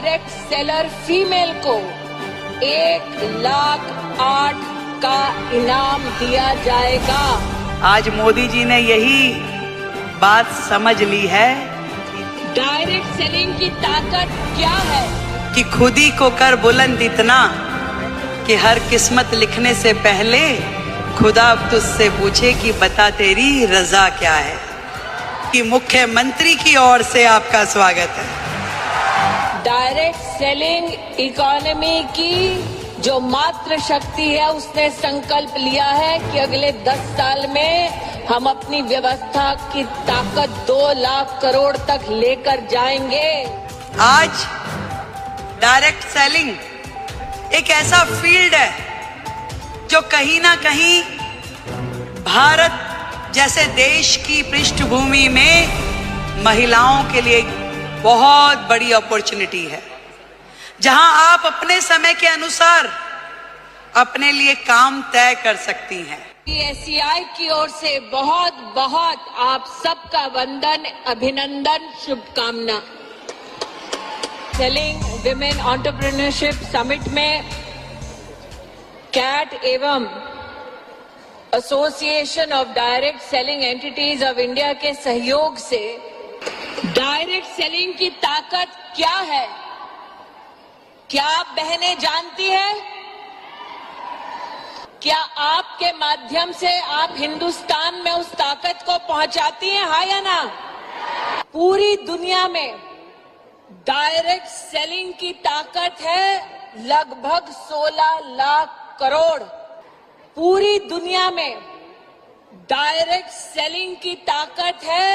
Direct seller female को 1,08,000 का इनाम दिया जाएगा। आज मोदी जी ने यही बात समझ ली है। डायरेक्ट सेलिंग की ताकत क्या है कि खुद ही को कर बुलंद इतना कि हर किस्मत लिखने से पहले खुदा तुझसे पूछे कि बता तेरी रजा क्या है। कि मुख्यमंत्री की ओर से आपका स्वागत है। डायरेक्ट सेलिंग इकोनॉमी की जो मात्र शक्ति है, उसने संकल्प लिया है कि अगले 10 साल में हम अपनी व्यवस्था की ताकत 2 लाख करोड़ तक लेकर जाएंगे। आज डायरेक्ट सेलिंग एक ऐसा फील्ड है जो कहीं ना कहीं भारत जैसे देश की पृष्ठभूमि में महिलाओं के लिए बहुत बड़ी अपॉर्चुनिटी है, जहां आप अपने समय के अनुसार अपने लिए काम तय कर सकती हैं। SCI की ओर से बहुत बहुत आप सबका वंदन, अभिनंदन, शुभकामना। सेलिंग विमेन एंटरप्रेन्योरशिप समिट में कैट एवं association of direct selling entities of India के सहयोग से डायरेक्ट सेलिंग की ताकत क्या है, क्या आप बहनें जानती हैं? क्या आपके माध्यम से आप हिंदुस्तान में उस ताकत को पहुंचाती हैं, हाँ या ना? पूरी दुनिया में डायरेक्ट सेलिंग की ताकत है लगभग 16 लाख करोड़। पूरी दुनिया में डायरेक्ट सेलिंग की ताकत है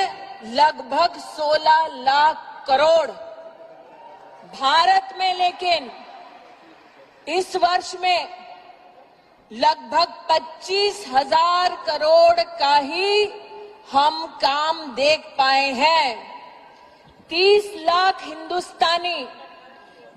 लगभग 16 लाख करोड़। भारत में लेकिन इस वर्ष में लगभग 25,000 करोड़ का ही हम काम देख पाए हैं। 30 लाख हिंदुस्तानी,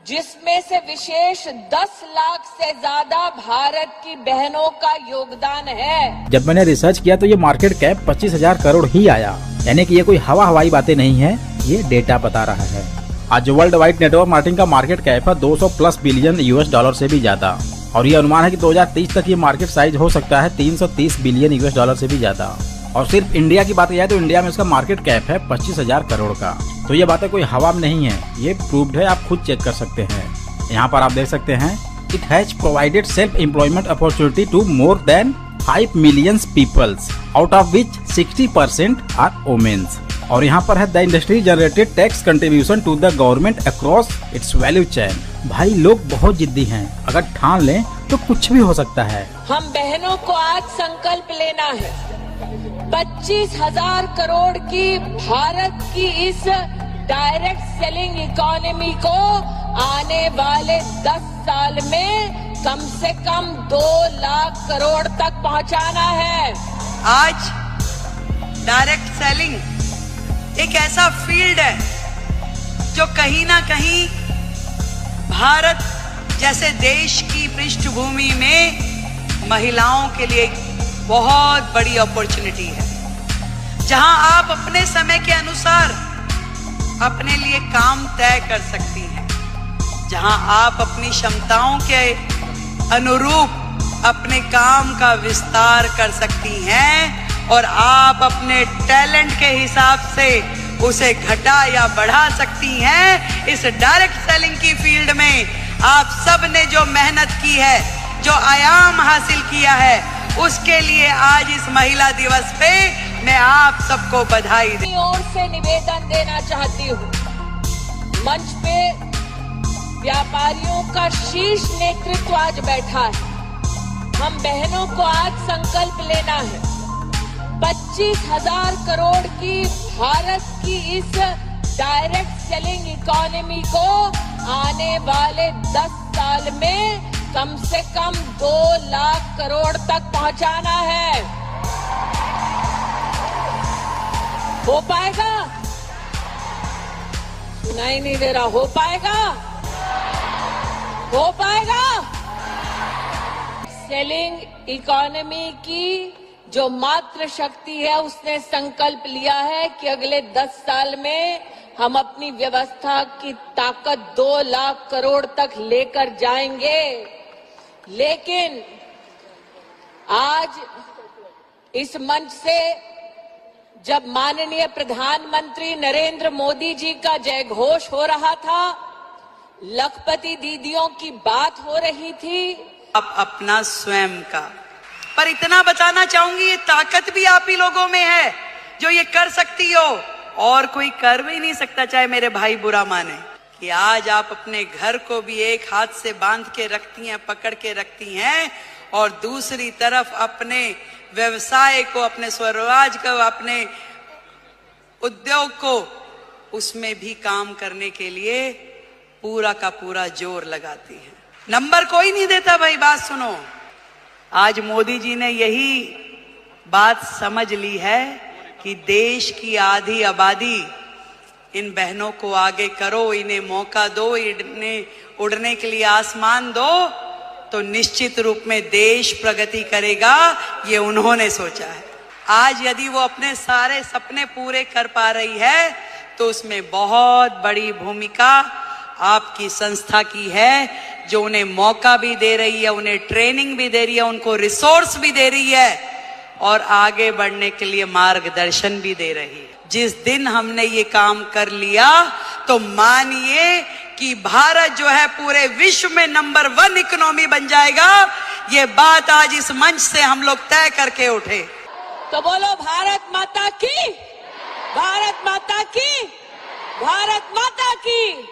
जिसमें से विशेष 10 लाख से ज्यादा भारत की बहनों का योगदान है। जब मैंने रिसर्च किया तो ये मार्केट कैप 25,000 करोड़ ही आया, यानी कि ये कोई हवाई बातें नहीं है, ये डेटा बता रहा है। आज वर्ल्ड वाइड नेटवर्क मार्केटिंग का मार्केट कैप है 200+ बिलियन US से भी ज्यादा, और ये अनुमान है कि 2030 तक ये मार्केट साइज हो सकता है 330 बिलियन US से भी ज्यादा। और सिर्फ इंडिया की बात किया तो इंडिया में इसका मार्केट कैप है 25,000 करोड़ का। तो ये बातें कोई हवा में नहीं है, ये प्रूव्ड है, आप खुद चेक कर सकते हैं। यहाँ पर आप देख सकते हैं, it has provided self employment opportunity to more than 5 million peoples, out of which 60% are womens. और यहाँ पर है the industry generated tax contribution to the government across its value chain. भाई लोग बहुत जिद्दी हैं, अगर ठान लें तो कुछ भी हो सकता है। हम बहनों को आज संकल्प लेना है, 25,000 करोड़ की भारत की इस डायरेक्ट सेलिंग इकोनॉमी को आने वाले 10 साल में कम से कम 2 लाख करोड़ तक पहुंचाना है। आज डायरेक्ट सेलिंग एक ऐसा फील्ड है जो कहीं ना कहीं भारत जैसे देश की पृष्ठभूमि में महिलाओं के लिए बहुत बड़ी अपॉर्चुनिटी है, जहां आप अपने समय के अनुसार अपने लिए काम तय कर सकती हैं, जहां आप अपनी क्षमताओं के अनुरूप अपने काम का विस्तार कर सकती हैं और आप अपने टैलेंट के हिसाब से उसे घटा या बढ़ा सकती हैं। इस डायरेक्ट सेलिंग की फील्ड में आप सब ने जो मेहनत की है, जो आयाम हासिल किया है, उसके लिए आज इस महिला दिवस पे मैं आप सबको बधाई अपनी ओर से निवेदन देना चाहती हूँ। मंच पे व्यापारियों का शीर्ष नेतृत्व आज बैठा है। हम बहनों को आज संकल्प लेना है, 25,000 करोड़ की भारत की इस डायरेक्ट सेलिंग इकोनॉमी को आने वाले 10 साल में कम से कम 2 लाख करोड़ तक पहुंचाना है। हो पाएगा? सुनाई नहीं दे रहा। हो पाएगा? हो पाएगा? सेलिंग इकोनॉमी की जो मात्र शक्ति है, उसने संकल्प लिया है कि अगले 10 साल में हम अपनी व्यवस्था की ताकत 2 लाख करोड़ तक लेकर जाएंगे। लेकिन आज इस मंच से जब माननीय प्रधानमंत्री नरेंद्र मोदी जी का जयघोष हो रहा था, लखपति दीदियों की बात हो रही थी, आप अपना स्वयं का, पर इतना बताना चाहूंगी, ये ताकत भी आप ही लोगों में है जो ये कर सकती हो, और कोई कर भी नहीं सकता, चाहे मेरे भाई बुरा माने, कि आज आप अपने घर को भी एक हाथ से बांध के रखती हैं, पकड़ के रखती हैं, और दूसरी तरफ अपने व्यवसाय को, अपने स्वरोजगार को, अपने उद्योग को, उसमें भी काम करने के लिए पूरा का पूरा जोर लगाती है। नंबर कोई नहीं देता भाई, बात सुनो। आज मोदी जी ने यही बात समझ ली है कि देश की आधी आबादी, इन बहनों को आगे करो, इन्हें मौका दो, इन्हें उड़ने के लिए आसमान दो, तो निश्चित रूप में देश प्रगति करेगा। ये उन्होंने सोचा है। आज यदि वो अपने सारे सपने पूरे कर पा रही है तो उसमें बहुत बड़ी भूमिका आपकी संस्था की है, जो उन्हें मौका भी दे रही है, उन्हें ट्रेनिंग भी दे रही है, उनको रिसोर्स भी दे रही है, और आगे बढ़ने के लिए मार्गदर्शन भी दे रही है। जिस दिन हमने ये काम कर लिया तो मानिए कि भारत जो है पूरे विश्व में नंबर 1 इकोनॉमी बन जाएगा। ये बात आज इस मंच से हम लोग तय करके उठे। तो बोलो भारत माता की, भारत माता की, भारत माता की।